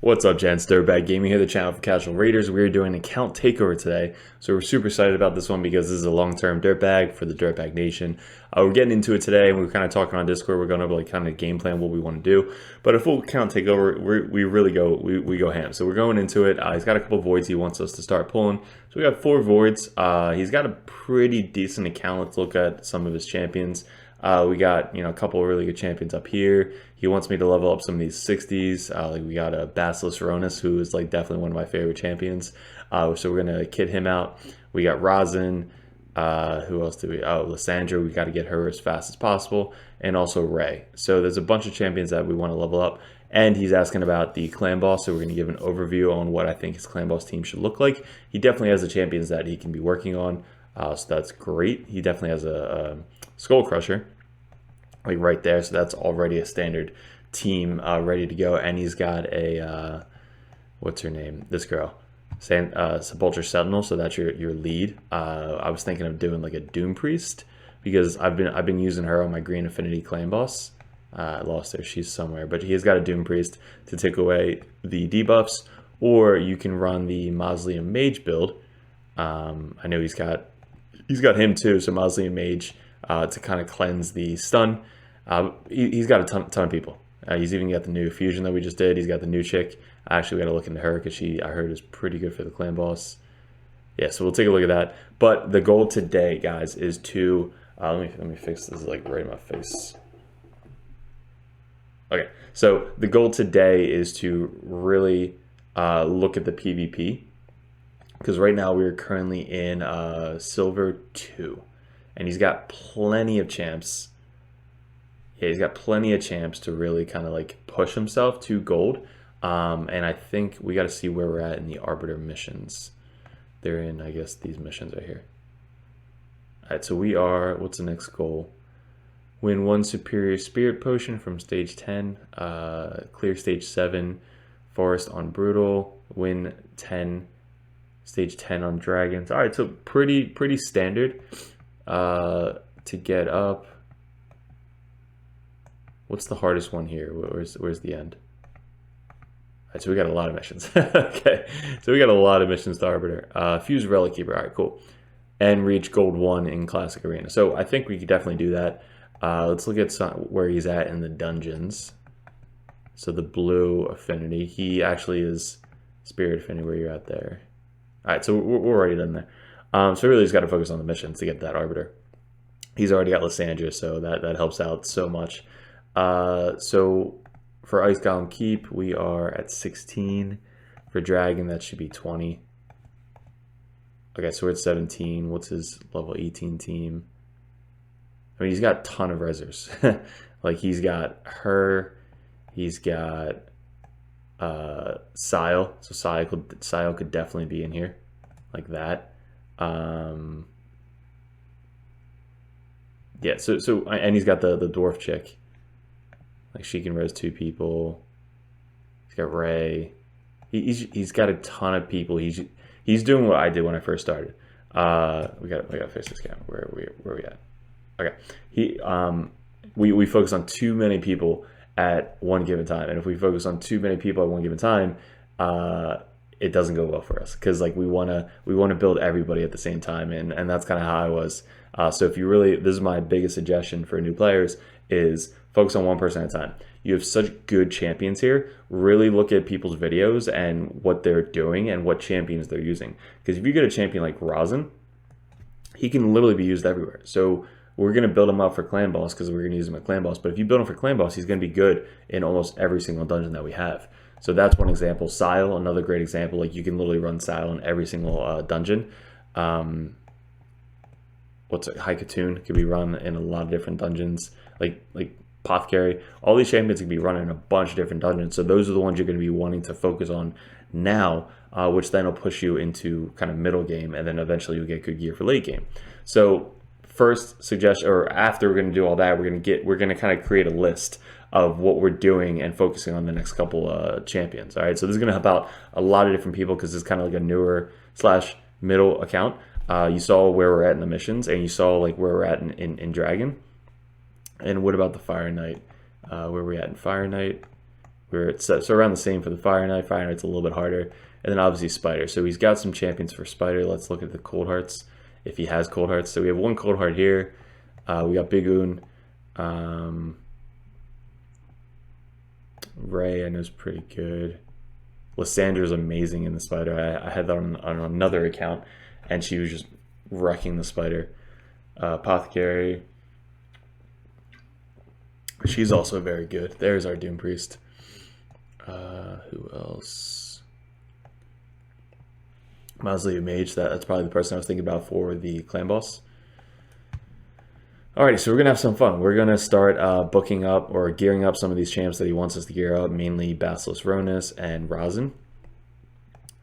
What's up, gents? Dirtbag Gaming here, the channel for casual raiders. We're doing account takeover today, so we're super excited about this one because this is a long-term dirtbag for the Dirtbag Nation. We're getting into it today, and we're kind of talking on Discord. We're going over like kind of game plan what we want to do, but a full account takeover, we really go ham. So we're going into it. He's got a couple voids he wants us to start pulling. So we got 4 voids. He's got a pretty decent account. Let's look at some of his champions. We got, a couple of really good champions up here. He wants me to level up some of these 60s. Like we got a Basilis Ronis, who is like definitely one of my favorite champions. So we're gonna kit him out. We got Rosin. Who else do we? Oh, Lysandre. We got to get her as fast as possible, and also Ray. So there's a bunch of champions that we want to level up. And he's asking about the clan boss, so we're gonna give an overview on what I think his clan boss team should look like. He definitely has the champions that he can be working on. So that's great. He definitely has a Skull Crusher, like right there. So that's already a standard team ready to go. And he's got a what's her name? This girl, Sepulchre Sentinel. So that's your lead. I was thinking of doing like a Doom Priest because I've been using her on my Green Affinity clan boss. I lost her. She's somewhere, but he's got a Doom Priest to take away the debuffs. Or you can run the Mausoleum Mage build. I know he's got him too. So Mausoleum Mage to kind of cleanse the stun. He's got a ton of people. He's even got the new fusion that we just did. He's got the new chick. Actually, we got to look into her because I heard is pretty good for the clan boss. Yeah, so we'll take a look at that. But the goal today, guys, is to let me fix this like right in my face. Okay, so the goal today is to really look at the PvP, because right now we're currently in Silver 2, and he's got plenty of champs. Yeah, he's got plenty of champs to really kind of like push himself to gold. And I think we got to see where we're at in the Arbiter missions. They're in, I guess, these missions right here. All right, so we are, what's the next goal? Win 1 superior spirit potion from stage 10, clear stage 7, forest on brutal, win 10, stage 10 on dragons. All right, so pretty standard to get up. What's the hardest one here? Where's the end? All right, so we got a lot of missions. Okay, so we got a lot of missions to Arbiter. Fuse Relic Keeper. All right, cool. And reach gold 1 in Classic Arena. So I think we could definitely do that. Let's look at where he's at in the dungeons. So the blue affinity. He actually is Spirit Affinity where you're at there. All right, so we're already done there. So really just got to focus on the missions to get that Arbiter. He's already got Lysandre, so that helps out so much. So for Ice Golem Keep, we are at 16. For Dragon, that should be 20. Okay, so we're at 17. What's his level 18 team? I mean, he's got a ton of resers. Like, he's got her. He's got Sile. So Sile could definitely be in here. Like that. Yeah, so and he's got the dwarf chick. Like, she can res 2 people. He's got Ray. He's got a ton of people. He's doing what I did when I first started. We got to fix this guy. Where are we at? Okay. We focus on too many people at one given time, and if we focus on too many people at one given time, it doesn't go well for us, because like we want to build everybody at the same time, and that's kind of how I was. So if you really, this is my biggest suggestion for new players, is focus on one person at a time. You have such good champions here. Really look at people's videos and what they're doing and what champions they're using. Because if you get a champion like Rosin, he can literally be used everywhere. So we're going to build him up for clan boss because we're going to use him at clan boss. But if you build him for clan boss, he's going to be good in almost every single dungeon that we have. So that's one example. Sile, another great example. Like, you can literally run Sile in every single dungeon. What's it? Haikatoon could be run in a lot of different dungeons. Like Apothecary. All these champions can be run in a bunch of different dungeons. So those are the ones you're going to be wanting to focus on now, which then will push you into kind of middle game, and then eventually you'll get good gear for late game. So first suggestion, or after we're going to do all that, we're going to kind of create a list of what we're doing and focusing on the next couple champions. All right, so this is going to help out a lot of different people because it's kind of like a newer / middle account. You saw where we're at in the missions, and you saw like where we're at in Dragon. And what about the Fire Knight? Where are we at in Fire Knight? so around the same for the Fire Knight. Fire Knight's a little bit harder. And then obviously Spider. So he's got some champions for Spider. Let's look at the Cold Hearts, if he has Cold Hearts. So we have one Cold Heart here. We got Big Un. Ray, I know, is pretty good. Lysandre is amazing in the Spider. I had that on another account, and she was just wrecking the Spider. Apothecary. She's also very good. There's our Doom Priest. Who else? Mausoleo Mage. That's probably the person I was thinking about for the clan boss. Alrighty, so we're going to have some fun. We're going to start booking up or gearing up some of these champs that he wants us to gear up, mainly Basilisk Ronus and Razin,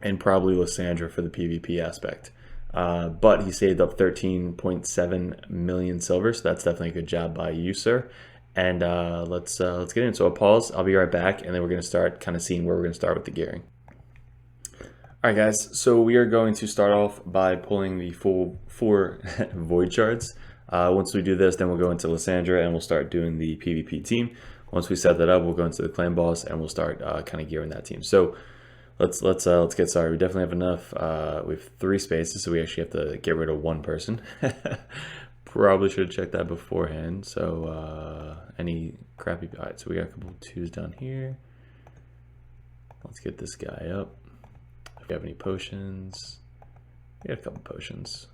and probably Lysandre for the PvP aspect. But he saved up 13.7 million silver, so that's definitely a good job by you, sir. And let's get in. So I'll pause. I'll be right back, and then we're going to start kind of seeing where we're going to start with the gearing. Alright guys, so we are going to start off by pulling the full 4 Void Shards. Once we do this, then we'll go into Lysandre and we'll start doing the PvP team. Once we set that up, we'll go into the clan boss and we'll start kind of gearing that team. So let's get started. We definitely have enough. We have 3 spaces, so we actually have to get rid of 1 person. Probably should have checked that beforehand. So any crappy. All right, so we got a couple of 2s down here. Let's get this guy up. If we have any potions, we got a couple potions.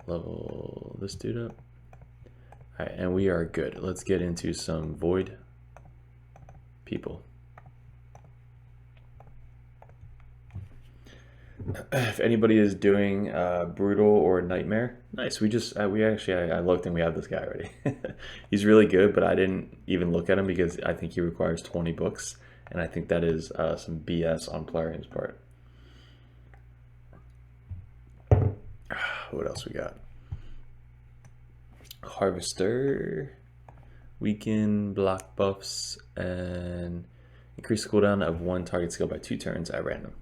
Level this dude up. All right, and we are good. Let's get into some Void people. If anybody is doing Brutal or Nightmare, nice. We actually I looked and we have this guy already. He's really good, but I didn't even look at him because I think he requires 20 books, and I think that is some BS on Plarian's part. What else we got? Harvester, weaken, block buffs, and increase the cooldown of 1 target skill by 2 turns at random.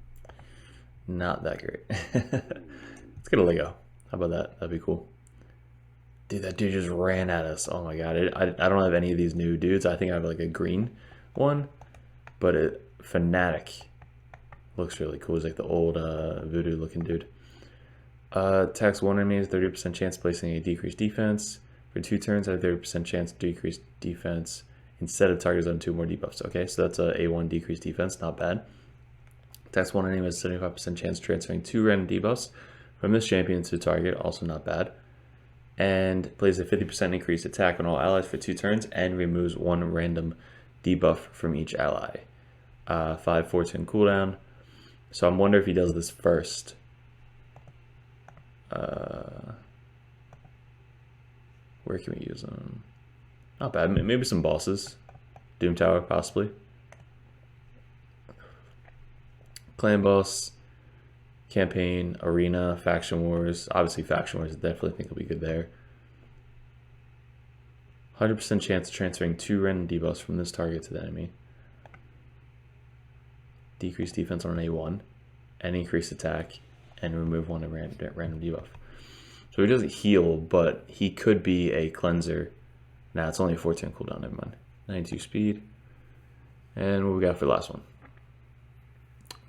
Not that great. Let's get a Lego. How about that? That'd be cool. Dude, that dude just ran at us. Oh my god. I don't have any of these new dudes. I think I have like a green one, but Fanatic looks really cool. He's like the old voodoo looking dude. Attacks 1 enemy has 30% chance of placing a decreased defense. For 2 turns, I have 30% chance to decrease defense instead of targets on 2 more debuffs. Okay, so that's a A1 decreased defense, not bad. Attacks 1 enemy has 75% chance of transferring 2 random debuffs from this champion to target, also not bad. And plays a 50% increased attack on all allies for 2 turns and removes 1 random debuff from each ally. 5-4-turn cooldown. So I'm wondering if he does this first. Where can we use them? Not bad. Maybe some bosses. Doom Tower, possibly. Clan boss, campaign, arena, faction wars. Obviously, faction wars. I definitely think will be good there. 100% chance of transferring 2 random debuffs from this target to the enemy. Decrease defense on an A1, and increase attack, and remove 1 random debuff. So he doesn't heal, but he could be a cleanser. Nah, it's only a 14 cooldown, never mind. 92 speed. And what we got for the last one?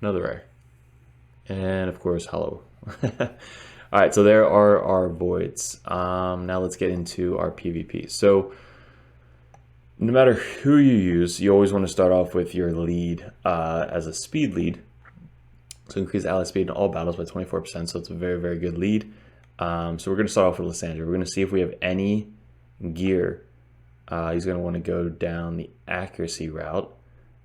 Another rare. And of course, hollow. Alright, so there are our voids. Now let's get into our PvP. So no matter who you use, you always want to start off with your lead as a speed lead. So increase ally speed in all battles by 24%. So it's a very, very good lead. So we're going to start off with Lysandre. We're going to see if we have any gear. He's going to want to go down the accuracy route,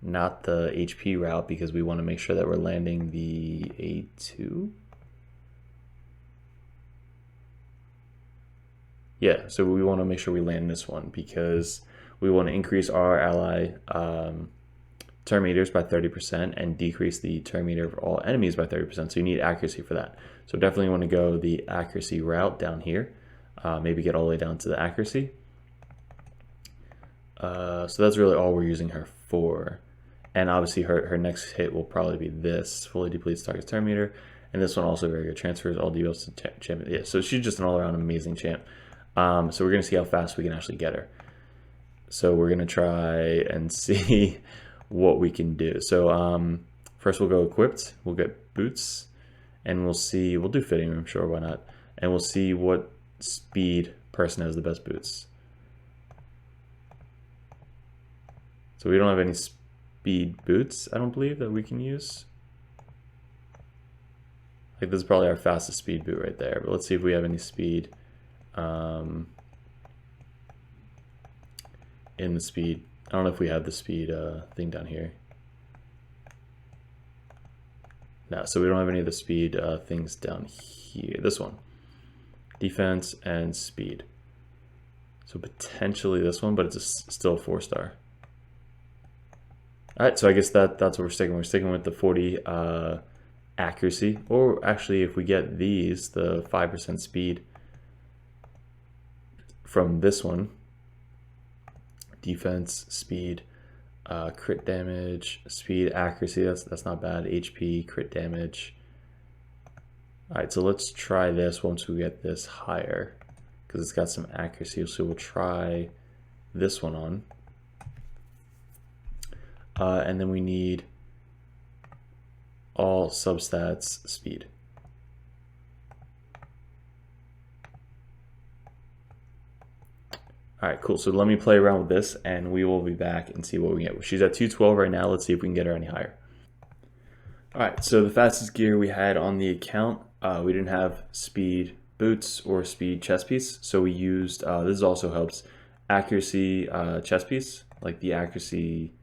not the HP route, because we want to make sure that we're landing the A2. Yeah, so we want to make sure we land this one because we want to increase our ally turn meters by 30% and decrease the turn meter of all enemies by 30%. So you need accuracy for that. So definitely want to go the accuracy route down here. Maybe get all the way down to the accuracy. So that's really all we're using her for. And obviously her next hit will probably be this. Fully depletes target's turn meter. And this one also very good. Transfers all debuffs to champion. Yeah, so she's just an all-around amazing champ. So we're going to see how fast we can actually get her. So we're gonna try and see what we can do. So first we'll go equipped. We'll get boots, and we'll see. We'll do fitting room, sure, why not? And we'll see what speed person has the best boots. So we don't have any speed boots, I don't believe, that we can use. Like this is probably our fastest speed boot right there. But let's see if we have any speed in the speed. I don't know if we have the speed thing down here. No, so we don't have any of the speed things down here. This one, defense and speed. So potentially this one, but it's still a 4-star. All right, so I guess that's what we're sticking. We're sticking with the 40 accuracy, or actually if we get these, the 5% speed from this one, defense, speed, crit damage, speed, accuracy, that's not bad, HP, crit damage. All right, so let's try this once we get this higher, because it's got some accuracy, so we'll try this one on. And then we need all substats speed. All right, cool. So let me play around with this and we will be back and see what we get. She's at 212 right now. Let's see if we can get her any higher. All right, so the fastest gear we had on the account, we didn't have speed boots or speed chest piece. So we used, this also helps, accuracy chest piece, like the accuracy,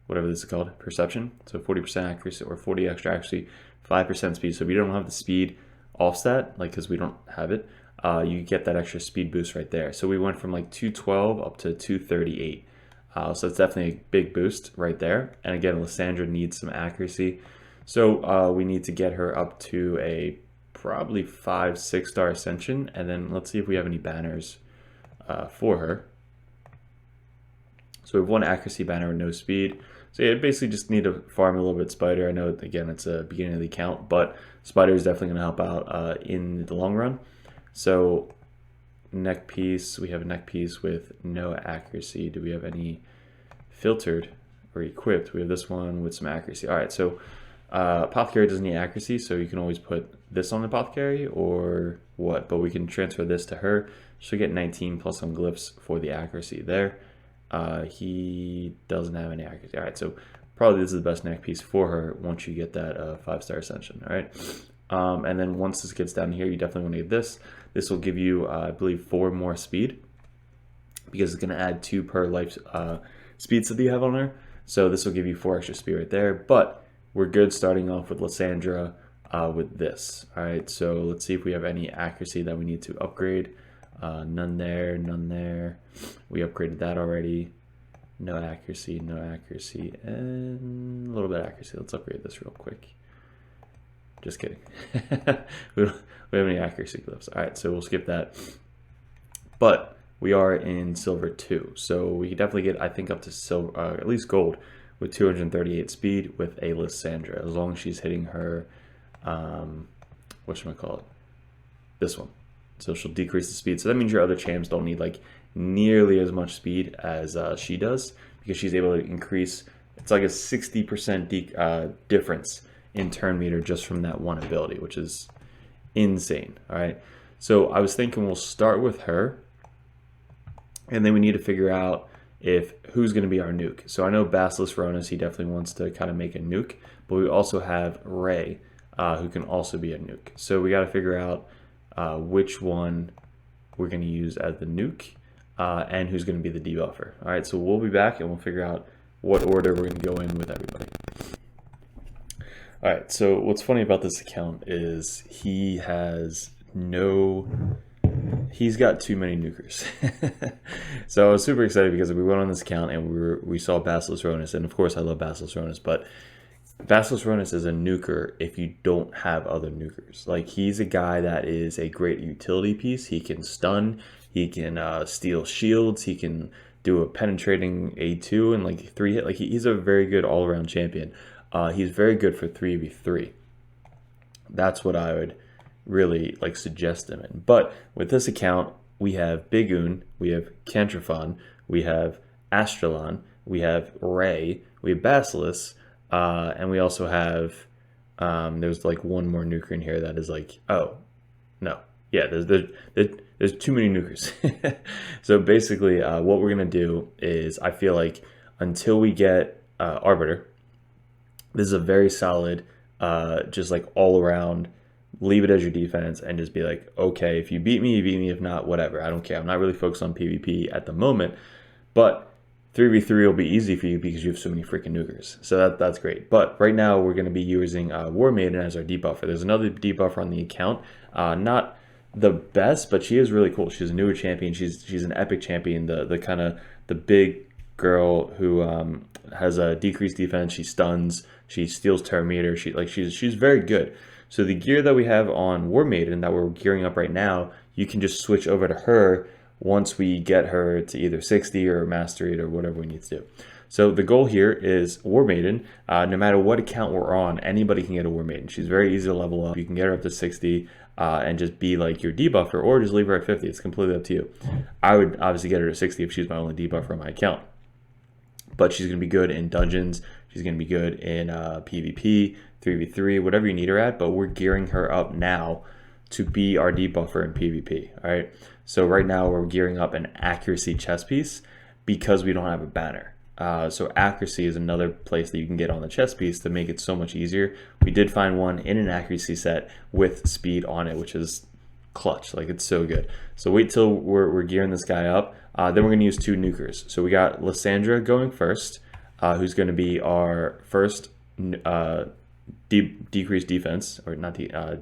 whatever this is called, perception. So 40% accuracy or 40 extra accuracy, 5% speed. So if you don't have the speed offset, like because we don't have it, you get that extra speed boost right there. So we went from like 212 up to 238. So it's definitely a big boost right there. And again, Lysandre needs some accuracy. So we need to get her up to a probably 5-6 star ascension. And then let's see if we have any banners for her. So we have one accuracy banner with no speed. So yeah, basically just need to farm a little bit Spider. I know, again, it's a beginning of the account, but Spider is definitely going to help out in the long run. So neck piece, we have a neck piece with no accuracy. Do we have any filtered or equipped? We have this one with some accuracy. All right, so apothecary doesn't need accuracy, so you can always put this on the apothecary or what, but we can transfer this to her. She'll get 19 plus some glyphs for the accuracy there. He doesn't have any accuracy. All right, so probably this is the best neck piece for her once you get that 5-star ascension. All right, and then once this gets down here, you definitely want to get this. This will give you, I believe, 4 more speed because it's going to add 2 per life speeds that you have on her. So this will give you 4 extra speed right there. But we're good starting off with Lysandre with this. All right, so let's see if we have any accuracy that we need to upgrade. None there, none there. We upgraded that already. No accuracy, and a little bit of accuracy. Let's upgrade this real quick. Just kidding. we don't have any accuracy glyphs. All right, so we'll skip that. But we are in silver 2, so we can definitely get, I think, up to silver, at least gold, with 238 speed with a Lysandre, as long as she's hitting her, whatchamacallit, this one. So she'll decrease the speed. So that means your other champs don't need like nearly as much speed as she does, because she's able to increase. It's like a 60% difference in turn meter just from that one ability, which is insane. All right. So I was thinking we'll start with her, and then we need to figure out who's going to be our nuke. So I know Basilisk Ronis, he definitely wants to kind of make a nuke, but we also have Ray, who can also be a nuke. So we got to figure out which one we're going to use as the nuke and who's going to be the debuffer. All right, so we'll be back and we'll figure out what order we're going to go in with everybody. All right, so what's funny about this account is he's got too many nukers. So I was super excited because we went on this account and we saw Basilisk Ronis, and of course I love Basilisk Ronis, but Basilisk Ronis is a nuker if you don't have other nukers. Like, he's a guy that is a great utility piece. He can stun, he can steal shields, he can do a penetrating A2 and like 3 hit. Like, he's a very good all-around champion. He's very good for 3v3. That's what I would really like suggest him in. But with this account, we have Big Un, we have Cantrifon, we have Astralon, we have Ray, we have Basilisk, and we also have, there's like one more nuker in here that is like, oh, no. Yeah, there's too many nukers. So basically, what we're going to do is, I feel like until we get Arbiter, this is a very solid, just like all around, leave it as your defense and just be like, okay, if you beat me, you beat me. If not, whatever. I don't care. I'm not really focused on PvP at the moment, but 3v3 will be easy for you because you have so many freaking nukers. So that's great. But right now we're going to be using War Maiden as our debuffer. There's another debuffer on the account. Not the best, but she is really cool. She's a newer champion. She's an epic champion. The kind of the big girl who has a decreased defense. She stuns. She steals terror meter. She's very good. So the gear that we have on War Maiden that we're gearing up right now, you can just switch over to her once we get her to either 60 or Mastery or whatever we need to do. So the goal here is War Maiden. No matter what account we're on, anybody can get a War Maiden. She's very easy to level up. You can get her up to 60 and just be like your debuffer, or just leave her at 50. It's completely up to you. I would obviously get her to 60 if she's my only debuffer on my account. But she's going to be good in dungeons. She's going to be good in PvP, 3v3, whatever you need her at. But we're gearing her up now to be our debuffer in PvP. All right. So right now we're gearing up an accuracy chest piece because we don't have a banner. So accuracy is another place that you can get on the chest piece to make it so much easier. We did find one in an accuracy set with speed on it, which is clutch. Like, it's so good. So wait till we're gearing this guy up. Then we're going to use two nukers. So we got Lysandre going first, who's going to be our first decreased defense, or not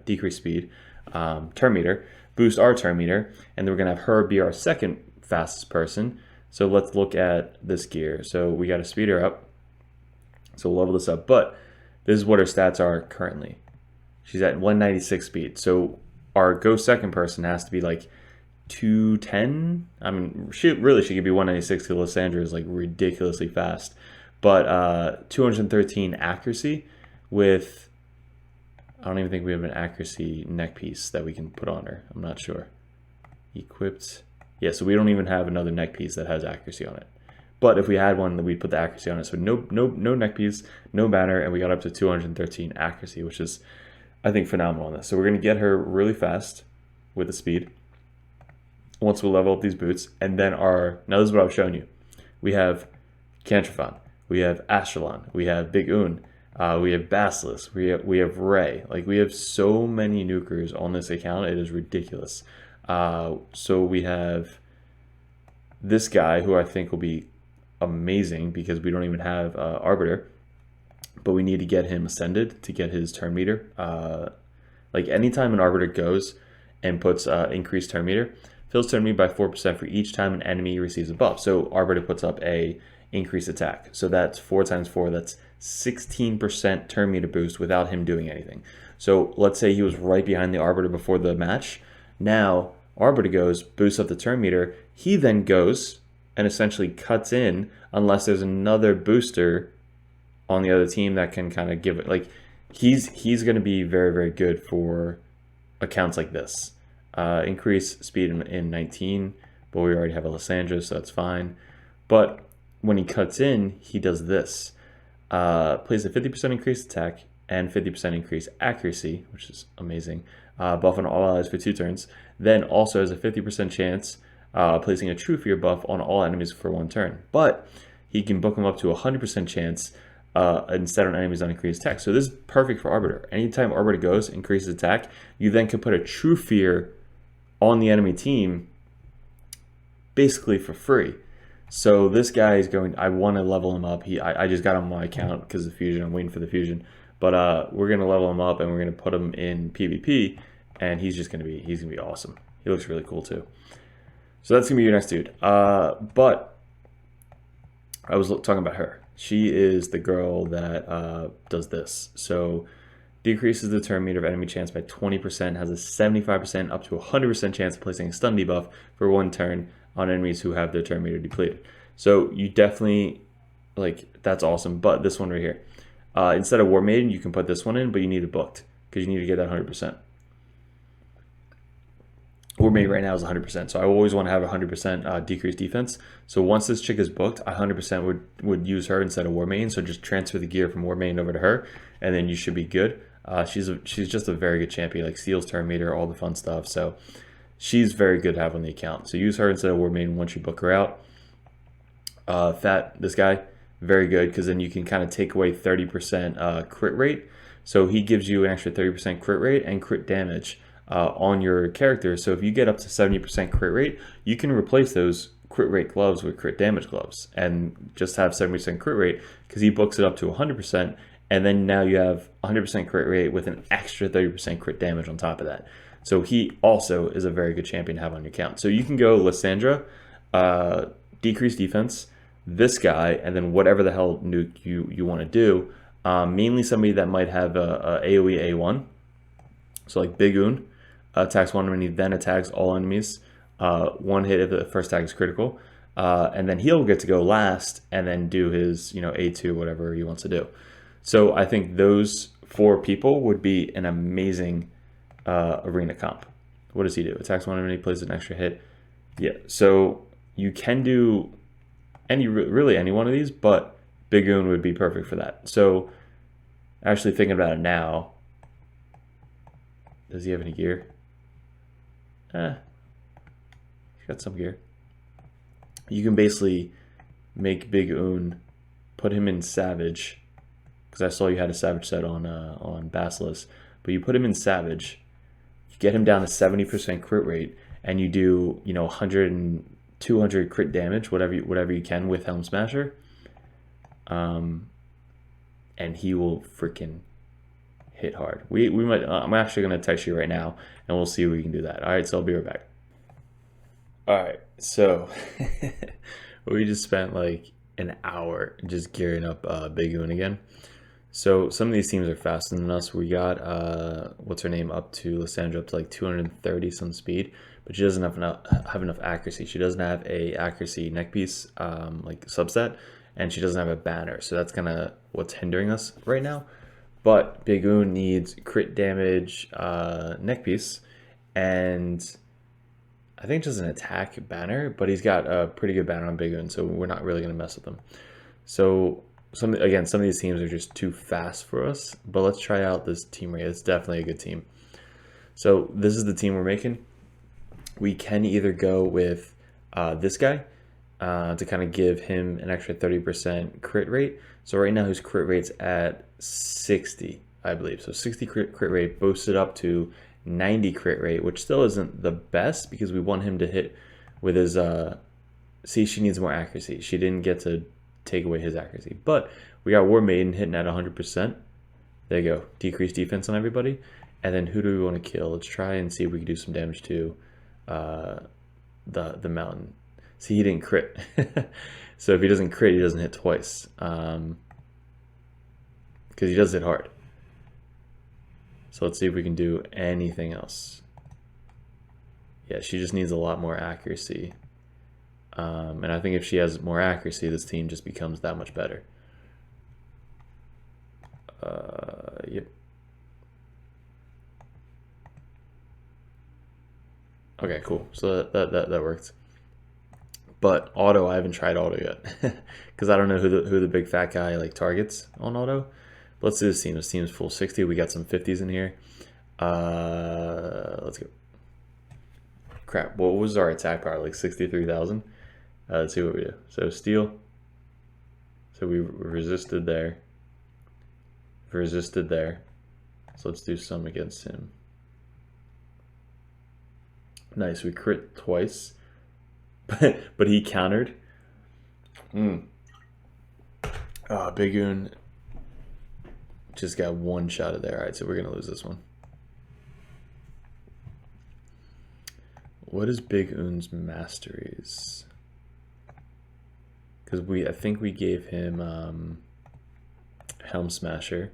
decreased speed, turn meter, boost our turn meter, and then we're going to have her be our second fastest person. So let's look at this gear. So we got to speed her up. So we'll level this up, but this is what her stats are currently. She's at 196 speed. So our go second person has to be like 210. I mean, she could be 196 because Lysandre is like ridiculously fast. But 213 accuracy with, I don't even think we have an accuracy neck piece that we can put on her. I'm not sure. Equipped. Yeah, so we don't even have another neck piece that has accuracy on it. But if we had one, then we'd put the accuracy on it. So no neck piece, no banner, and we got up to 213 accuracy, which is, I think, phenomenal on this. So we're going to get her really fast with the speed once we level up these boots. And then now this is what I was showing you. We have Cantrifon, we have Astralon, we have Big Un, we have Basilisk, we have Ray. Like, we have so many nukers on this account, it is ridiculous. So we have this guy who I think will be amazing because we don't even have Arbiter, but we need to get him ascended to get his turn meter. Like, anytime an Arbiter goes and puts increased turn meter, fills turn meter by 4% for each time an enemy receives a buff. So Arbiter puts up a increased attack. So that's 4 times 4. That's 16% turn meter boost without him doing anything. So let's say he was right behind the Arbiter before the match. Now Arbiter goes, boosts up the turn meter. He then goes and essentially cuts in unless there's another booster on the other team that can kind of give it. Like, he's going to be very, very good for accounts like this. Increase speed in 19, but we already have a Lysandre, so that's fine. But when he cuts in, he does this. Plays a 50% increased attack and 50% increased accuracy, which is amazing. Buff on all allies for 2 turns. Then also has a 50% chance placing a True Fear buff on all enemies for 1 turn. But he can book them up to a 100% chance instead on enemies on increased attack. So this is perfect for Arbiter. Anytime Arbiter goes, increases attack, you then can put a True Fear on the enemy team basically for free. So this guy is going, I want to level him up. I just got him on my account because of the fusion. I'm waiting for the fusion. But we're going to level him up and we're going to put him in PvP, and he's going to be awesome. He looks really cool too. So that's going to be your next dude. But I was talking about her. She is the girl that does this. So decreases the turn meter of enemy chance by 20%, has a 75% up to 100% chance of placing a stun debuff for 1 turn on enemies who have their turn meter depleted. So you definitely, like, that's awesome. But this one right here, instead of War Maiden, you can put this one in, but you need it booked because you need to get that 100%. War Mate right now is 100%. So I always want to have 100% decreased defense. So once this chick is booked, I 100% would use her instead of War Mate. So just transfer the gear from War Mate over to her, and then you should be good. She's just a very good champion, like steals, turn meter, all the fun stuff. So she's very good to have on the account. So use her instead of War Mate once you book her out. This guy, very good, because then you can kind of take away 30% crit rate. So he gives you an extra 30% crit rate and crit damage on your character. So if you get up to 70% crit rate, you can replace those crit rate gloves with crit damage gloves and just have 70% crit rate, because he books it up to 100%, and then now you have 100% crit rate with an extra 30% crit damage on top of that. So he also is a very good champion to have on your account. So you can go Lysandre, decrease defense, this guy, and then whatever the hell nuke you want to do. Mainly somebody that might have a AoE A1. So like Big Un attacks one enemy, then attacks all enemies. One hit if the first attack is critical. And then he'll get to go last and then do his A2, whatever he wants to do. So I think those 4 people would be an amazing arena comp. What does he do? Attacks one enemy, plays an extra hit. Yeah, so you can do really any one of these, but Big Un would be perfect for that. So actually thinking about it now, does he have any gear? He's got some gear. You can basically make Big Un, put him in Savage, because I saw you had a Savage set on Basilisk, but you put him in Savage, you get him down to 70% crit rate, and you do 100 and 200 crit damage, whatever you can with Helm Smasher, and he will freaking hit hard. We might. I'm actually gonna text you right now, and we'll see if we can do that. All right, so I'll be right back. All right, so we just spent like an hour just gearing up Big Un again. So some of these teams are faster than us. We got what's her name up to Lysandre up to like 230 some speed, but she doesn't have enough accuracy. She doesn't have a accuracy neck piece like subset, and she doesn't have a banner. So that's kind of what's hindering us right now. But Big Un needs crit damage neck piece, and I think just an attack banner, but he's got a pretty good banner on Big Un, so we're not really going to mess with him. So some of these teams are just too fast for us, but let's try out this team right here. It's definitely a good team. So this is the team we're making. We can either go with this guy to kind of give him an extra 30% crit rate. So right now his crit rate's at 60, I believe. So 60 crit rate boosted up to 90 crit rate, which still isn't the best because we want him to hit with his see, she needs more accuracy. She didn't get to take away his accuracy, but we got War Maiden hitting at 100%. There you go, decreased defense on everybody. And then who do we want to kill? Let's try and see if we can do some damage to the mountain. See, he didn't crit. So if he doesn't crit, he doesn't hit twice, because he does hit hard. So let's see if we can do anything else. Yeah, she just needs a lot more accuracy. And I think if she has more accuracy, this team just becomes that much better. Yep. Okay, cool. So that worked. But auto, I haven't tried auto yet because I don't know who the big fat guy like targets on auto. Let's do this team. This team's full 60. We got some 50s in here. Let's go. Crap. What was our attack power? Like 63,000. Let's see what we do. So steel. So we resisted there. Resisted there. So let's do some against him. Nice. We crit twice. But he countered. Big Un just got one shot of there. All right, so we're gonna lose this one. What is Big Un's Masteries? Because I think we gave him Helm Smasher,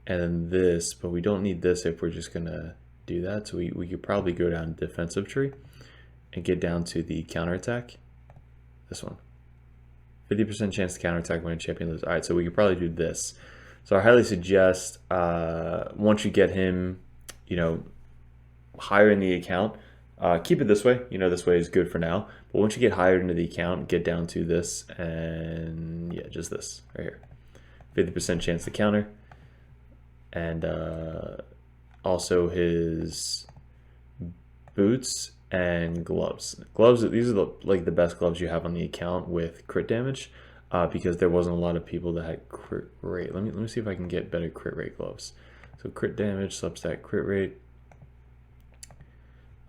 and then this, but we don't need this if we're just gonna do that. So we could probably go down defensive tree and get down to the counterattack. This one. 50% chance to counterattack when a champion loses. All right, so we could probably do this. So I highly suggest once you get him, higher in the account, Keep it this way. This way is good for now. But once you get higher into the account, get down to this and yeah, just this right here. 50% chance to counter. And also his boots and gloves. These are like the best gloves you have on the account with crit damage, because there wasn't a lot of people that had crit rate. Let me see if I can get better crit rate gloves. So crit damage, substat crit rate.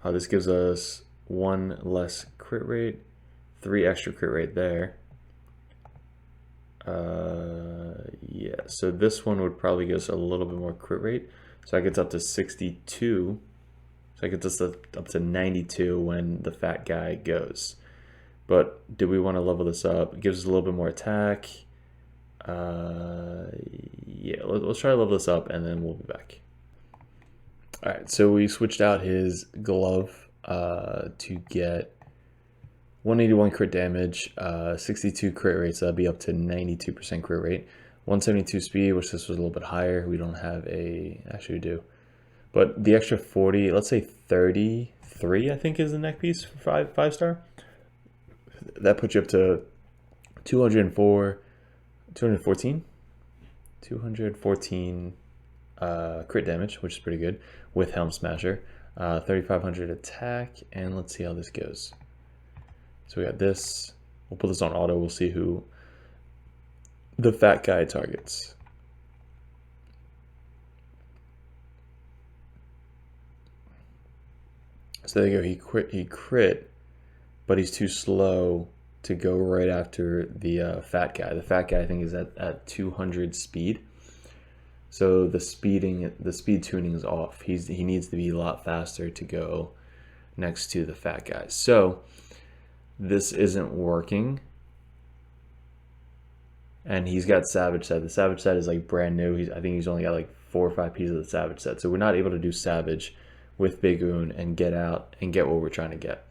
This gives us 1 less crit rate, 3 extra crit rate there. Yeah, so this one would probably give us a little bit more crit rate. So that gets up to 62. So that gets us up to 92 when the fat guy goes. But do we want to level this up? It gives us a little bit more attack. Yeah, let's try to level this up and then we'll be back. All right, so we switched out his glove to get 181 crit damage, 62 crit rate, so that'd be up to 92% crit rate. 172 speed, which this was a little bit higher. We don't have actually we do. But the extra 40, let's say 33, I think is the neck piece for 5 star. That puts you up to 214 crit damage, which is pretty good with Helm Smasher. 3,500 attack, and let's see how this goes. So we got this. We'll put this on auto. We'll see who the fat guy targets. So there you go. He crit, but he's too slow to go right after the fat guy. The fat guy I think is at 200 speed. So the speed tuning is off. He needs to be a lot faster to go next to the fat guy. So this isn't working. And he's got Savage Set. The Savage Set is like brand new. I think he's only got like 4 or 5 pieces of the Savage Set. So we're not able to do Savage with Big Un and get out and get what we're trying to get.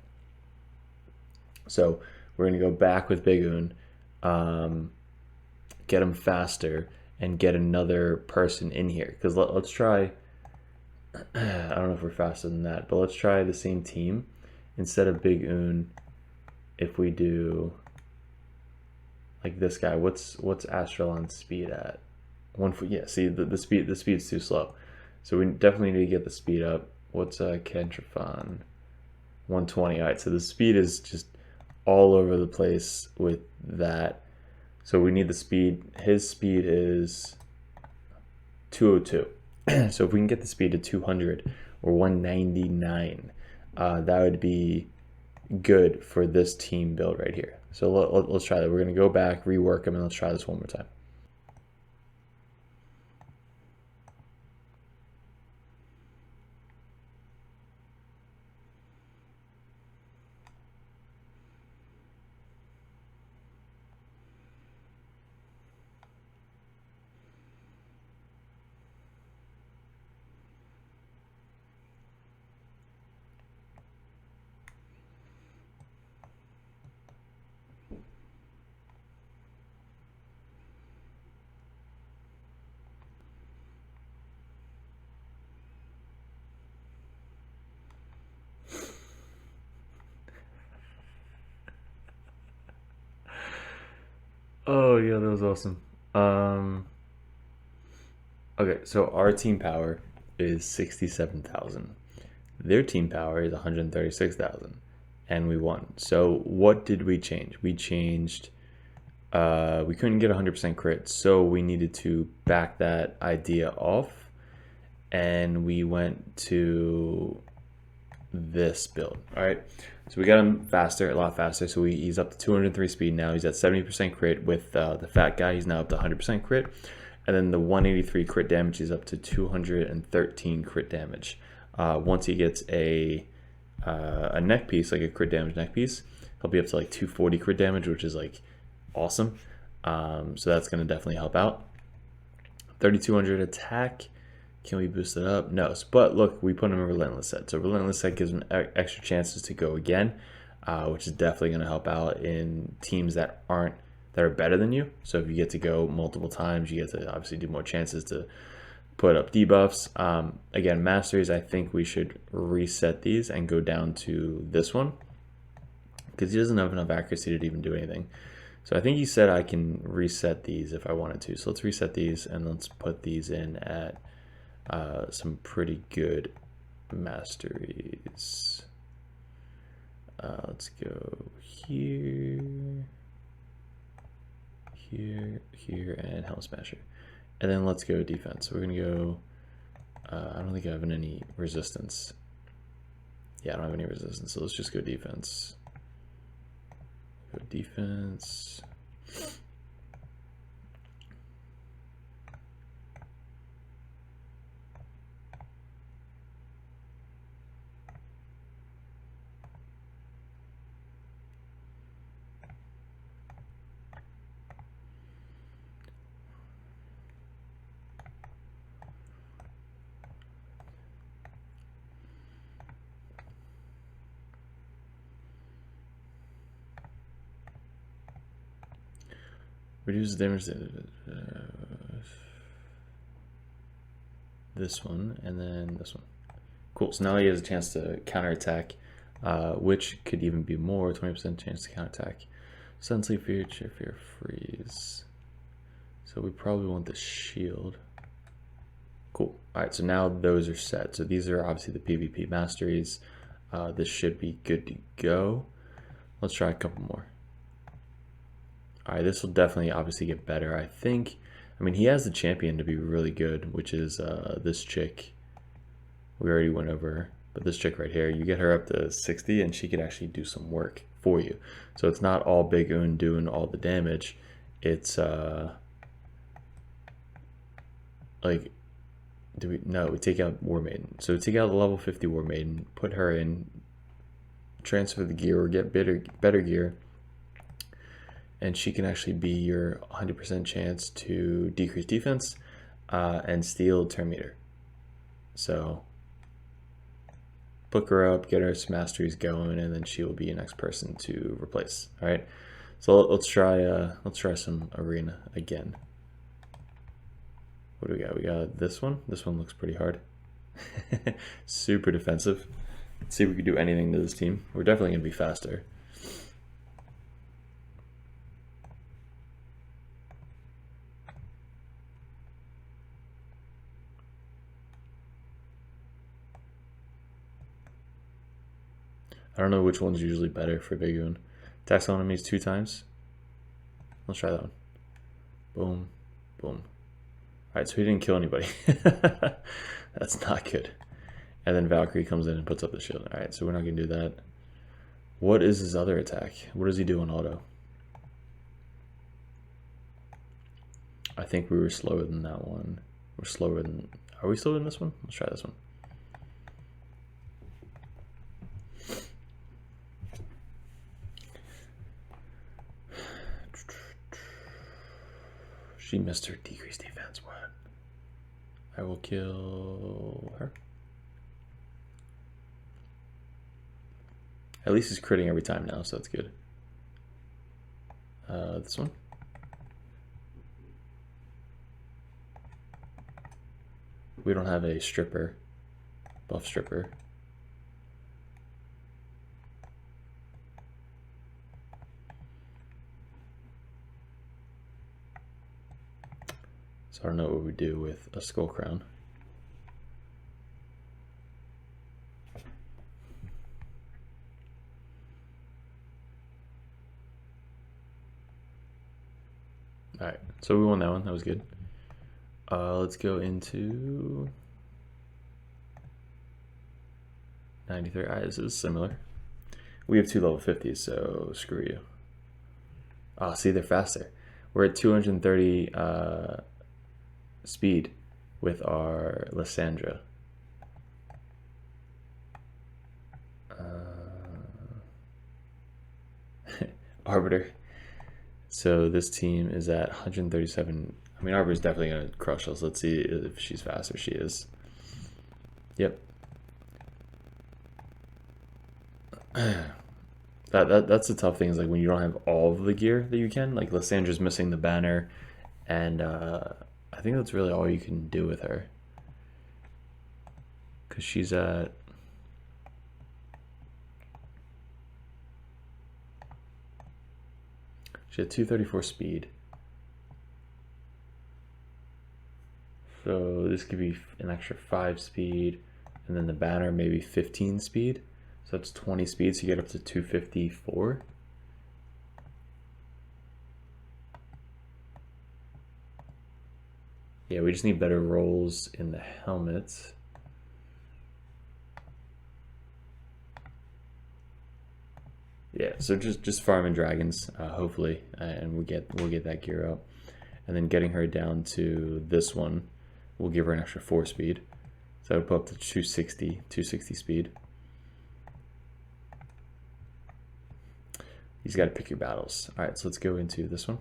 So we're going to go back with Big Un, get him faster, and get another person in here. Because let's try, I don't know if we're faster than that, but let's try the same team. Instead of Big Un, if we do like this guy, what's Astralon's speed at? 1 foot. Yeah, see the speed's too slow. So we definitely need to get the speed up. What's Kentrafon? 120. All right, so the speed is just all over the place with that. So we need the speed. His speed is 202. So if we can get the speed to 200 or 199, that would be good for this team build right here. So let's try that. We're going to go back, rework them, and let's try this one more time. Oh yeah, that was awesome. Okay, so our team power is 67,000. Their team power is 136,000, and we won. So what did we change? We changed. We couldn't get 100% crit, so we needed to back that idea off, and we went to this build. All right, so we got him faster, a lot faster. So he's up to 203 speed now. He's at 70% crit with the fat guy. He's now up to 100% crit, and then the 183 crit damage is up to 213 crit damage. Once he gets a neck piece, like a crit damage neck piece, he'll be up to like 240 crit damage, which is like awesome. So that's gonna definitely help out. 3,200 attack. Can we boost it up? No, but look, we put him in Relentless Set. So Relentless Set gives him extra chances to go again, which is definitely going to help out in teams that are better than you. So if you get to go multiple times, you get to obviously do more chances to put up debuffs. Again, Masteries, I think we should reset these and go down to this one because he doesn't have enough accuracy to even do anything. So I think he said I can reset these if I wanted to. So let's reset these and let's put these in at some pretty good Masteries. Let's go here, here, and Helm Smasher. And then let's go defense. So we're gonna go, I don't think I have any resistance. Yeah, I don't have any resistance, so let's just go defense. Go defense. Reduce damage. This one and then this one. Cool. So now he has a chance to counterattack, which could even be more. 20% chance to counterattack. Sudden Sleep, Fear, Cheer, Fear, Freeze. So we probably want the shield. Cool. All right. So now those are set. So these are obviously the PvP Masteries. This should be good to go. Let's try a couple more. All right, this will definitely obviously get better, I think. I mean, he has the champion to be really good, which is this chick. We already went over her, but this chick right here, you get her up to 60 and she could actually do some work for you. So it's not all Big Un doing all the damage. It's like, we take out War Maiden. So take out the level 50 War Maiden, put her in, transfer the gear or get better gear. And she can actually be your 100% chance to decrease defense and steal turn meter. So book her up, get her some Masteries going, and then she will be your next person to replace. All right. So let's try some arena again. What do we got? We got this one. This one looks pretty hard. Super defensive. Let's see if we can do anything to this team. We're definitely gonna be faster. I don't know which one's usually better for Big Un. Attacks on enemies 2 times. Let's try that one. Boom, boom. Alright, so he didn't kill anybody. That's not good. And then Valkyrie comes in and puts up the shield. Alright, so we're not going to do that. What is his other attack? What does he do on auto? I think we were slower than that one. We're slower than... Are we slower than this one? Let's try this one. She missed her decreased defense. What? I will kill her. At least he's critting every time now, so that's good. This one. We don't have a stripper, buff stripper. So I don't know what we do with a skull crown. All right, so we won that one. That was good. Let's go into 93. All right, this is similar. We have 2 level 50s, so screw you. Ah, see, they're faster. We're at 230 speed with our Lysandre. Arbiter. So this team is at 137. I mean, Arbiter's definitely going to crush us. Let's see if she's faster. She is. Yep. That's the tough thing is like when you don't have all of the gear that you can. Like Lysandre's missing the banner, and I think that's really all you can do with her. because she's at she had 234 speed. So this could be an extra 5 speed, and then the banner maybe 15 speed. So that's 20 speed, so you get up to 254. Yeah, we just need better rolls in the helmets. Yeah, so just farming dragons, hopefully, and we'll get that gear up, and then getting her down to this one, we'll give her an extra 4 speed, so that would put up to 260 speed. You just got to pick your battles. All right, so let's go into this one.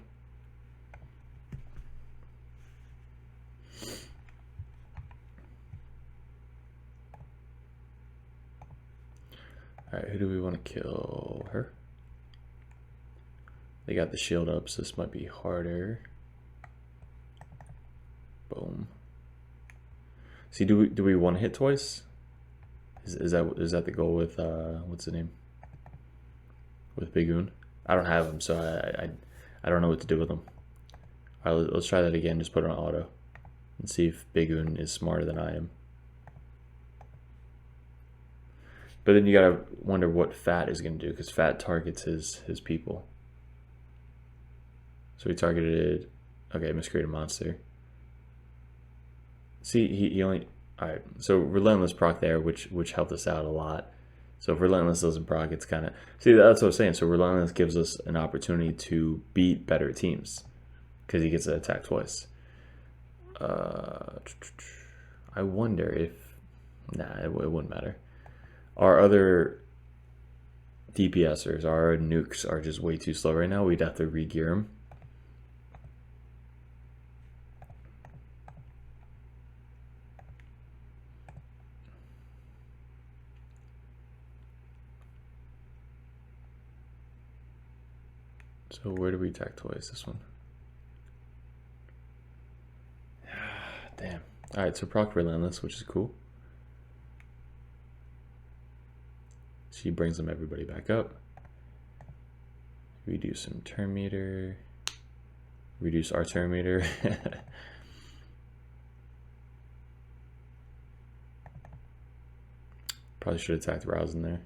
All right, who do we want to kill? Her. They got the shield up, so this might be harder. Boom. See, do we want to hit twice? Is that the goal with what's the name? With Bigoon? I don't have him, so I don't know what to do with him. All right, let's try that again. Just put it on auto and see if Bigoon is smarter than I am. But then you gotta wonder what Fat is gonna do, because Fat targets his people. So he targeted, okay, miscreated monster. See, he only, all right. So Relentless proc there, which helped us out a lot. So if Relentless doesn't proc, it's kind of, see, that's what I was saying. So Relentless gives us an opportunity to beat better teams because he gets to attack twice. I wonder if, nah, it wouldn't matter. Our other DPSers, our nukes are just way too slow right now. We'd have to re-gear them. So where do we attack twice? This one. Damn. All right, so proc Relentless, which is cool. She brings them everybody back up. Reduce some turn meter. Reduce our turn meter. Probably should have attacked Rouse in there.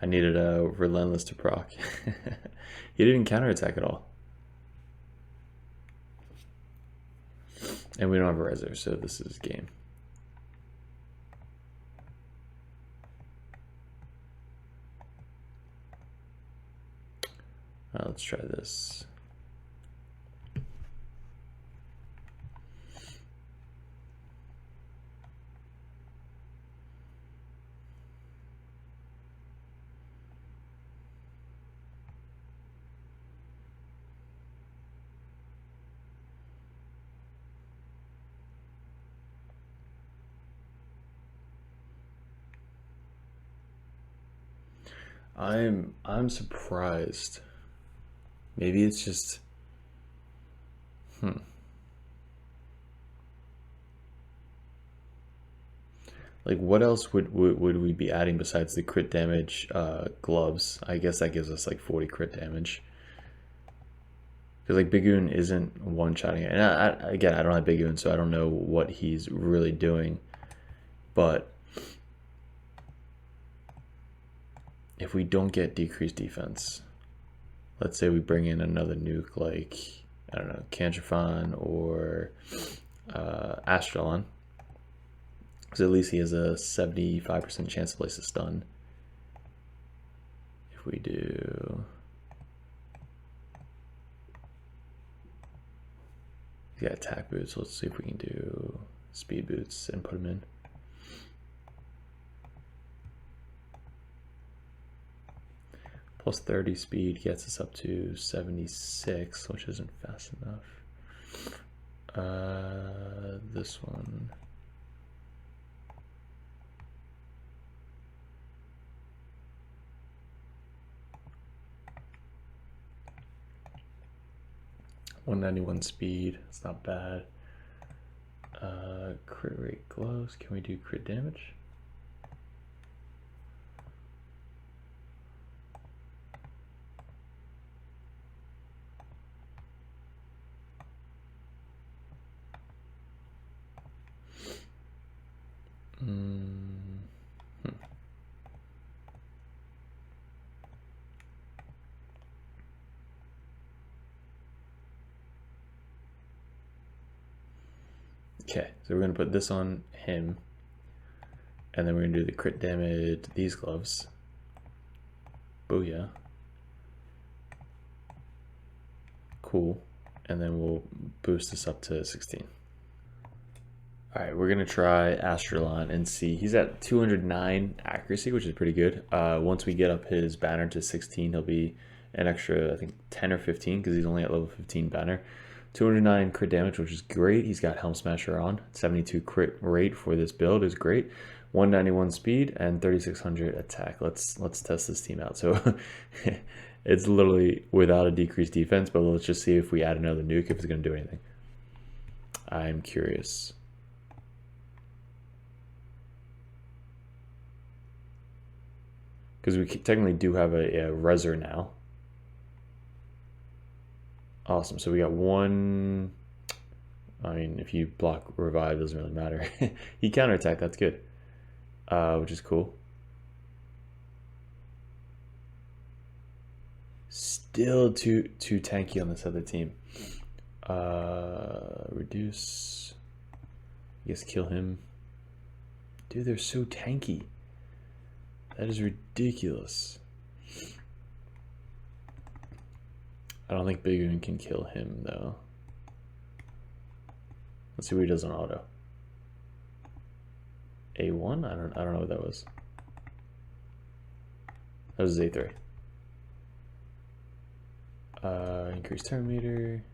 I needed a Relentless to proc. He didn't counterattack at all. And we don't have a Reser, so this is game. Let's try this. I'm surprised. Maybe it's just like what else would we be adding besides the crit damage gloves? I guess that gives us like 40 crit damage. Because like Bigoon isn't one-shotting it. And again, I don't have Bigoon, so I don't know what he's really doing. But if we don't get decreased defense, let's say we bring in another nuke like, I don't know, Cantrifon or Astralon, because at least he has a 75% chance to place a stun. If we do, he's got attack boots. Let's see if we can do speed boots and put him in. Plus 30 speed gets us up to 76, which isn't fast enough. This one. 191 speed. It's not bad. Crit rate gloves. Can we do crit damage? Okay, so we're gonna put this on him, and then we're gonna do the crit damage, these gloves. Booyah. Cool. And then we'll boost this up to 16. All right, we're gonna try Astralon and see. He's at 209 accuracy, which is pretty good. Once we get up his banner to 16, he'll be an extra, I think, 10 or 15 because he's only at level 15 banner. 209 crit damage, which is great. He's got Helm Smasher on. 72 crit rate for this build is great. 191 speed and 3600 attack. Let's test this team out. So it's literally without a decreased defense, but let's just see if we add another nuke if it's gonna do anything. I'm curious. Because we technically do have a Reser now. Awesome, so we got one. I mean, if you block revive, doesn't really matter. He counterattacked, that's good. Which is cool. Still too tanky on this other team. Reduce. I guess kill him. Dude, they're so tanky. That is ridiculous. I don't think Big Un can kill him though. Let's see what he does on auto. A1? I don't know what that was. That was A3. Increase turn meter.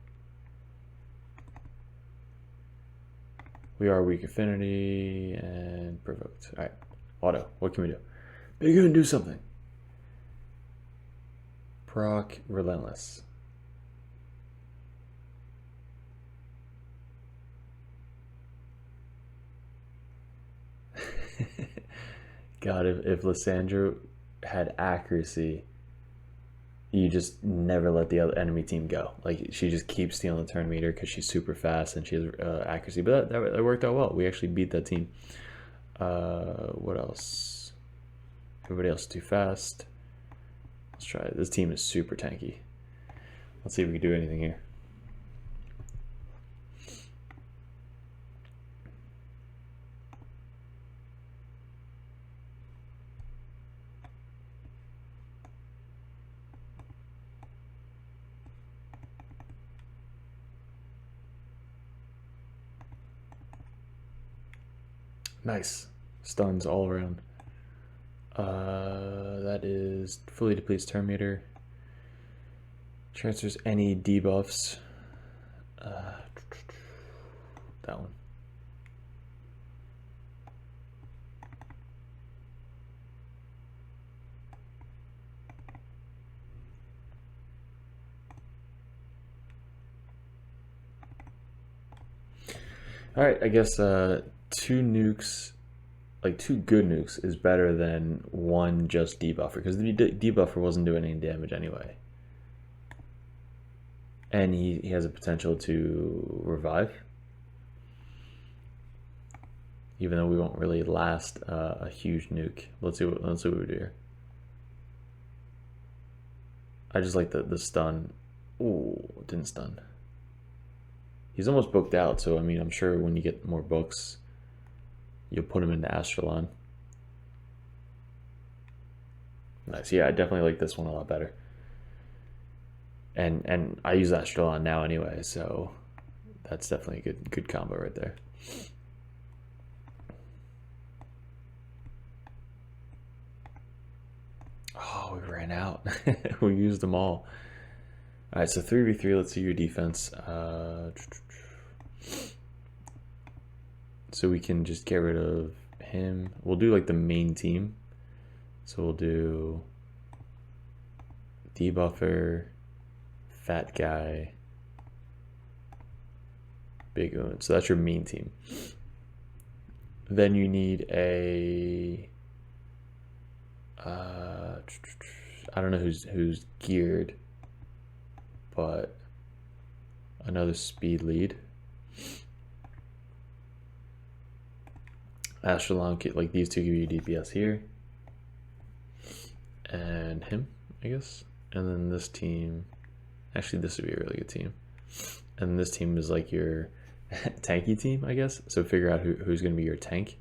We are weak affinity and provoked. Alright. Auto. What can we do? Big Un, do something. Proc relentless. God, if Lysandre had accuracy, you just never let the other enemy team go. Like, she just keeps stealing the turn meter because she's super fast and she has accuracy. But that worked out well. We actually beat that team. What else? Everybody else is too fast. Let's try it. This team is super tanky. Let's see if we can do anything here. Nice. Stuns all around. That is fully depletes turn meter. Transfers any debuffs. That one. All right, I guess 2 nukes, like 2 good nukes, is better than 1 just debuffer, because the debuffer wasn't doing any damage anyway. And he has a potential to revive, even though we won't really last a huge nuke. Let's see what we do here. I just like the stun. Ooh, it didn't stun. He's almost booked out, so I mean, I'm sure when you get more books, you'll put him into Astralon. Nice. Yeah, I definitely like this one a lot better. And I use Astralon now anyway, so that's definitely a good combo right there. Oh, we ran out. We used them all. All right, so 3v3. Let's see your defense. So we can just get rid of him. We'll do like the main team. So we'll do debuffer, fat guy, Big Un. So that's your main team. Then you need a I don't know who's geared, but another speed lead. Astronaut, like these two give you DPS here, and him, I guess. And then this team, actually this would be a really good team. And this team is like your tanky team, I guess. So figure out who's going to be your tank.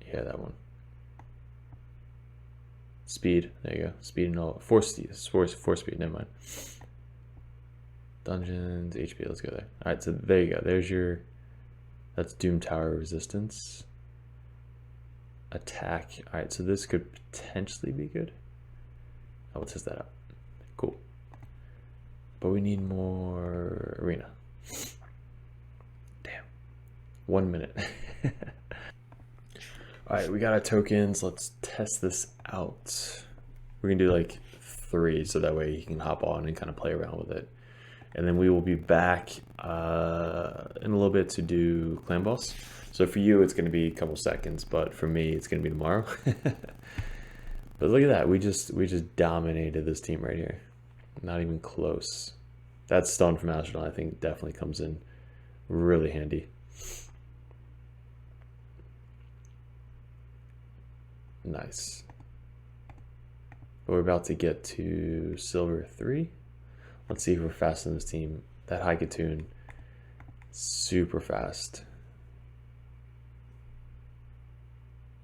Yeah, that one. Speed, there you go. Speed and all. Force speed, never mind. Dungeons, HP, let's go there. All right, so there you go. There's your, that's Doom Tower resistance. Attack. All right, so this could potentially be good. I'll test that out. Cool. But we need more arena. Damn. 1 minute. All right, we got our tokens. Let's test this out. We're gonna do like 3, so that way you can hop on and kind of play around with it. And then we will be back in a little bit to do clan boss. So for you, it's gonna be a couple seconds, but for me, it's gonna be tomorrow. But look at that, we just dominated this team right here. Not even close. That stun from Astronaut, I think, definitely comes in really handy. Nice. But we're about to get to Silver 3. Let's see if we're fast in this team. That Haikatoon, super fast.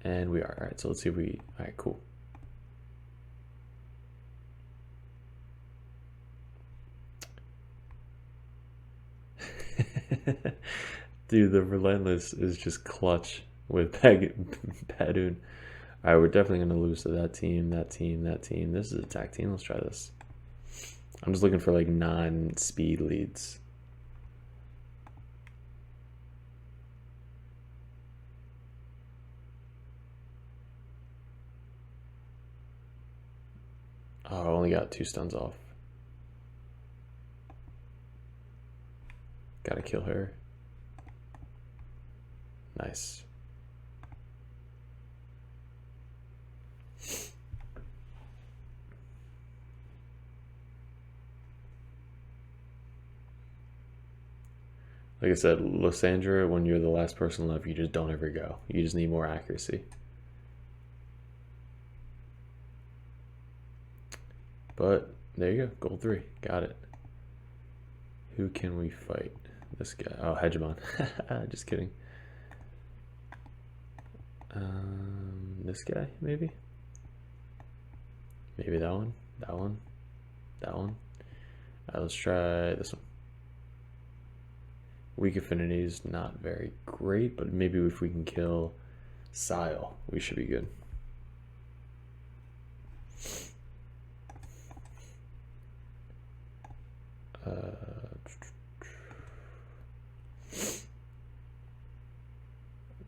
And we are. All right, so let's see if we, all right, cool. Dude, the Relentless is just clutch with Padoon. All right, we're definitely going to lose to that team, that team, that team. This is a attack team. Let's try this. I'm just looking for like non-speed leads. Oh, I only got 2 stuns off. Gotta kill her. Nice. Like I said, Lysandre, when you're the last person left, you just don't ever go. You just need more accuracy. But there you go, gold 3, got it. Who can we fight? This guy, oh, Hegemon. Just kidding. This guy, maybe? Maybe that one, that one, that one. Let's try this one. Weak affinity is not very great, but maybe if we can kill Sile, we should be good.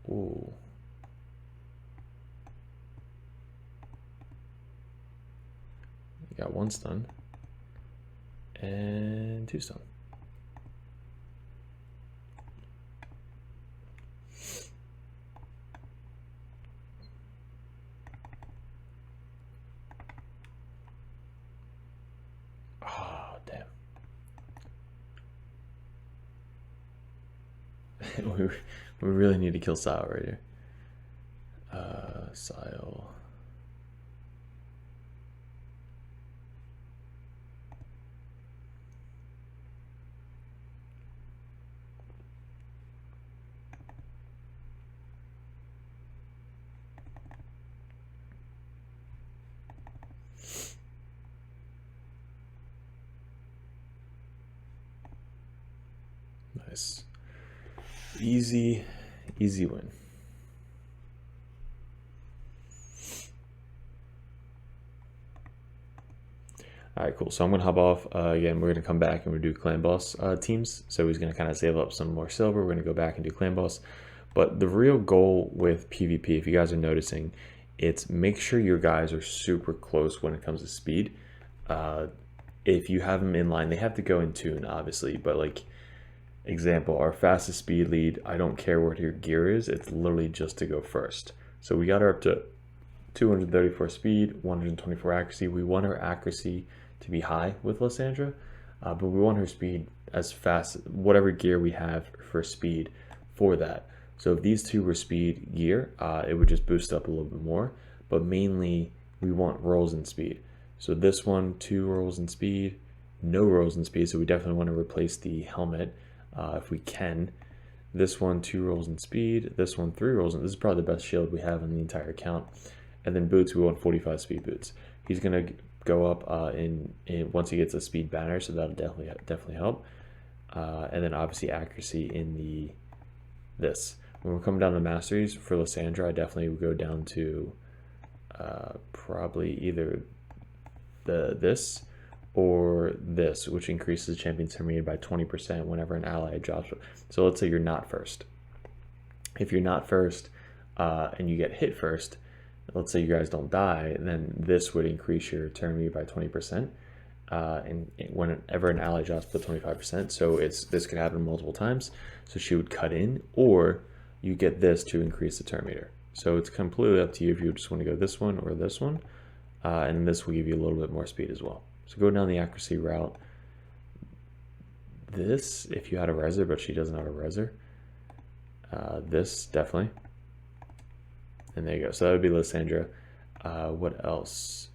Ooh. Got 1 stun and 2 stun. Oh, damn. we really need to kill Sile right here. Sile. Nice. Easy win. All right, cool. So I'm gonna hop off. Again, we're gonna come back and we'll do clan boss teams. So he's gonna kind of save up some more silver. We're gonna go back and do clan boss. But the real goal with PvP, if you guys are noticing, it's make sure your guys are super close when it comes to speed. If you have them in line, they have to go in tune, obviously, but like, example, our fastest speed lead, I don't care what your gear is, it's literally just to go first. So we got her up to 234 speed, 124 accuracy. We want her accuracy to be high with Lysandre, but we want her speed as fast, whatever gear we have for speed for that. So if these two were speed gear, it would just boost up a little bit more, but mainly we want rolls in speed. So this one, 2 rolls in speed, no rolls in speed, so we definitely want to replace the helmet if we can. This one, 2 rolls in speed, this one, 3 rolls in. This is probably the best shield we have in the entire account. And then boots, we want 45 speed boots. He's gonna go up in once he gets a speed banner, so that'll definitely help. And then obviously accuracy in this. When we're coming down to Masteries for Lysandre, I definitely would go down to probably either this or this, which increases the champion's turn meter by 20% whenever an ally drops. So let's say you're not first. If you're not first and you get hit first, let's say you guys don't die, then this would increase your turn meter by 20%. And whenever an ally drops by 25%, so this could happen multiple times. So she would cut in, or you get this to increase the turn meter. So it's completely up to you if you just want to go this one or this one, and this will give you a little bit more speed as well. So go down the accuracy route. This, if you had a reser, but she doesn't have a reser, this definitely. And there you go. So that would be Lysandre. What else?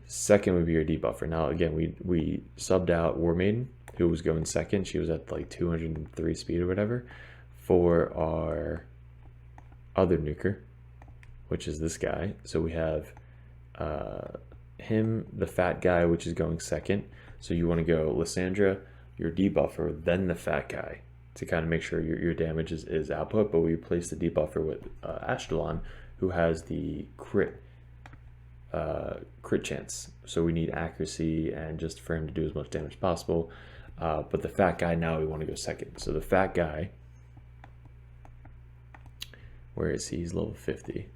Second would be your debuffer. Now again, we subbed out War Maiden, who was going second. She was at like 203 speed or whatever, for our other nuker, which is this guy. So we have him, the fat guy, which is going second. So you want to go Lysandre, your debuffer, then the fat guy, to kind of make sure your damage is output. But we replace the debuffer with Ashtalon, who has the crit chance. So we need accuracy and just for him to do as much damage as possible. But the fat guy, now we want to go second. So the fat guy, where is he? He's level 50.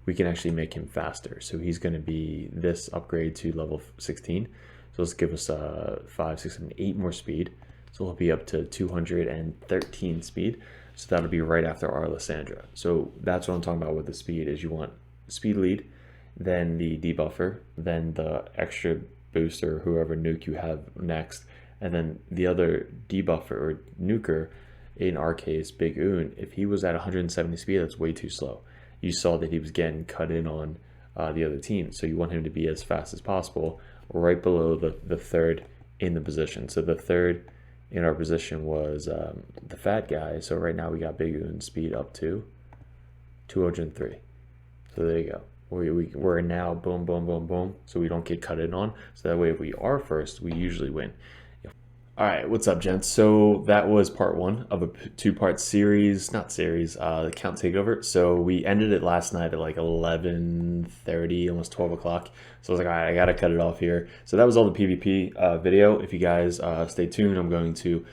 We can actually make him faster. So he's going to be this upgrade to level 16. So let's give us 5, 6, 7, 8 more speed. So he'll be up to 213 speed. So that'll be right after our Lysandre. So that's what I'm talking about with the speed, is you want speed lead, then the debuffer, then the extra booster, whoever nuke you have next, and then the other debuffer or nuker, in our case, Big Un, if he was at 170 speed, that's way too slow. You saw that he was getting cut in on the other team. So you want him to be as fast as possible, right below the third in the position. So the third in our position was the fat guy. So right now we got Big Un speed up to 203. So there you go. We're now boom, boom, boom, boom. So we don't get cut in on. So that way, if we are first, we usually win. All right, what's up, gents? So that was part 1 of a 2-part series, the Count Takeover. So we ended it last night at like 11:30, almost 12 o'clock. So I was like, all right, I gotta cut it off here. So that was all the PvP video. If you guys stay tuned, I'm going to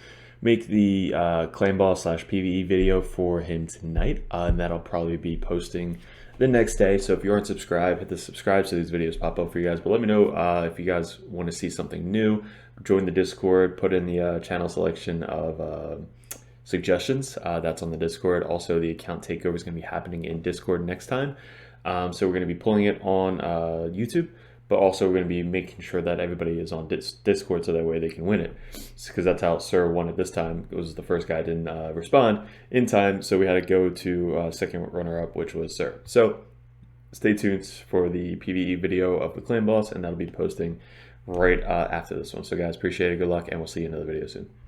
make the clan boss / PvE video for him tonight, and that'll probably be posting the next day. So if you aren't subscribed, hit the subscribe so these videos pop up for you guys. But let me know if you guys want to see something new. Join the Discord, put in the channel selection of suggestions. That's on the Discord. Also, the account takeover is going to be happening in Discord next time. So we're going to be pulling it on YouTube, but also we're going to be making sure that everybody is on Discord so that way they can win it. Because that's how Sir won it this time. It was the first guy didn't respond in time, so we had to go to second runner-up, which was Sir. So stay tuned for the PvE video of the clan boss, and that'll be posting right after this one. So guys, appreciate it, good luck, and we'll see you in another video soon.